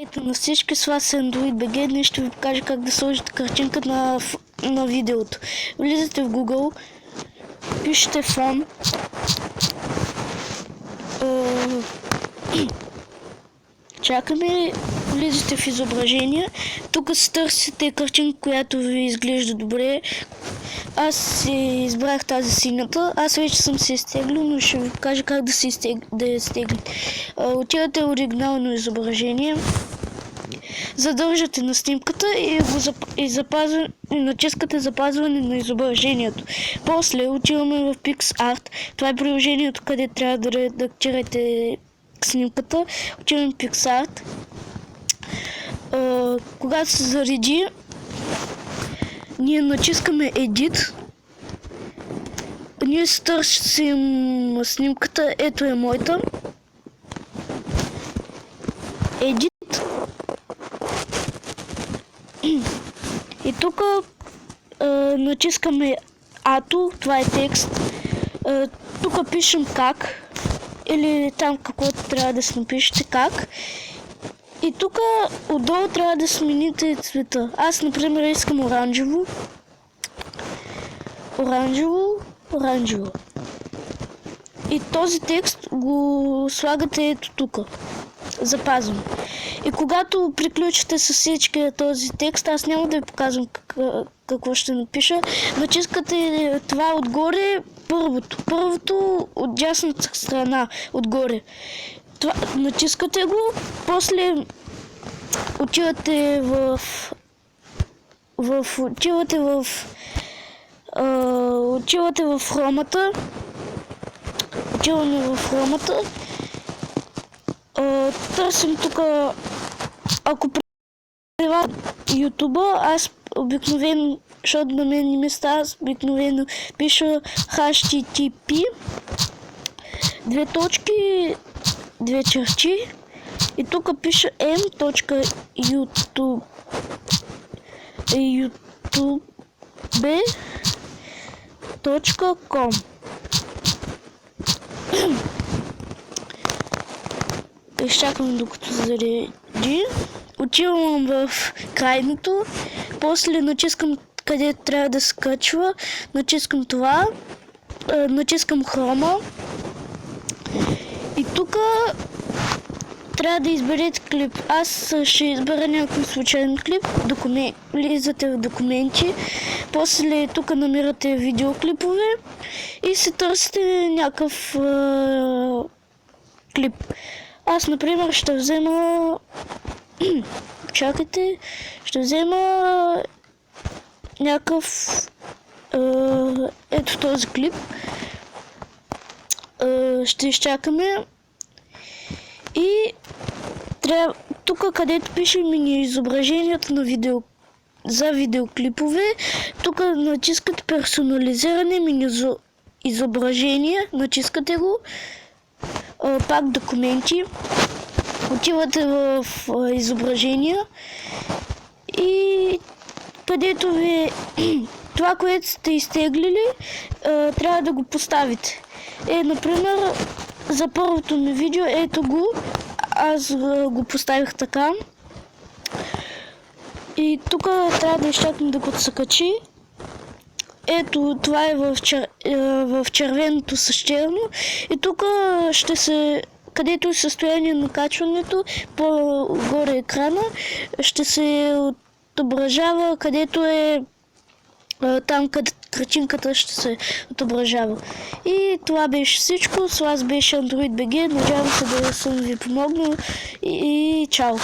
Здравейте на всички, с вас е Android BG. Днес ще ви покажа как да сложите картинка на видеото. Влизате в Google, пишете фон, чакаме, влизате в изображение, тук си търсите картинка, която ви изглежда добре. Аз си избрах тази синята, аз вече съм се изтеглил, но ще ви покажа как да я изтеглите. Отивате в оригинално изображение, задържате на снимката и натискате запазване на изображението. После отиваме в PixArt, това е приложението, къде трябва да редактирате снимката. Отиваме в PixArt. Когато се зареди, ние натискаме Edit. Ние си търсим снимката, ето е моята. Edit. И тук натискаме Ато, това е текст. Тук пишем как, или там каквото трябва да се напишете как. И тук отдолу трябва да смените цвета. Аз, например, искам оранжево. Оранжево. И този текст го слагате ето тук. Запазвам. И когато приключите с всички този текст, аз няма да ви показвам какво ще напиша. Натискате това отгоре, първото от дясната страна, отгоре. Това, натискате го, после отивате в хромата. Отиваме в хромата. Търсим тук, ако прева YouTube, аз обикновено, защото на мен не ми става, аз обикновено пиша HTTP, 2 точки, 2 черти, и тук пиша youtube.com. Изчакам докато зареди. Отивам в крайното, после натискам къде трябва да се качва, натискам това, натискам хрома и тук трябва да изберете клип. Аз ще избера някой случайен клип. Влизате в документи, после тук намирате видеоклипове и се търсите някакъв клип. Аз, например, ще взема... Чакайте, ще взема някакъв... ето този клип. Ще изчакаме. И трябва... Тук, където пише мини изображението на за видеоклипове, тук натискате персонализиране, мини изображение, натискате го. Пак документи, отивате в изображения и където ви това, което сте изтеглили, трябва да го поставите. Например, за първото ми видео, ето го, аз го поставих така. И тук трябва да изчакам докато се качи. Ето, това е в червеното с черно и тук ще се, където е състояние на качването, по-горе екрана, ще се отображава, където е там, където картинката ще се отображава. И това беше всичко, с вас беше Android BG, надявам се да съм ви помогнал и чао!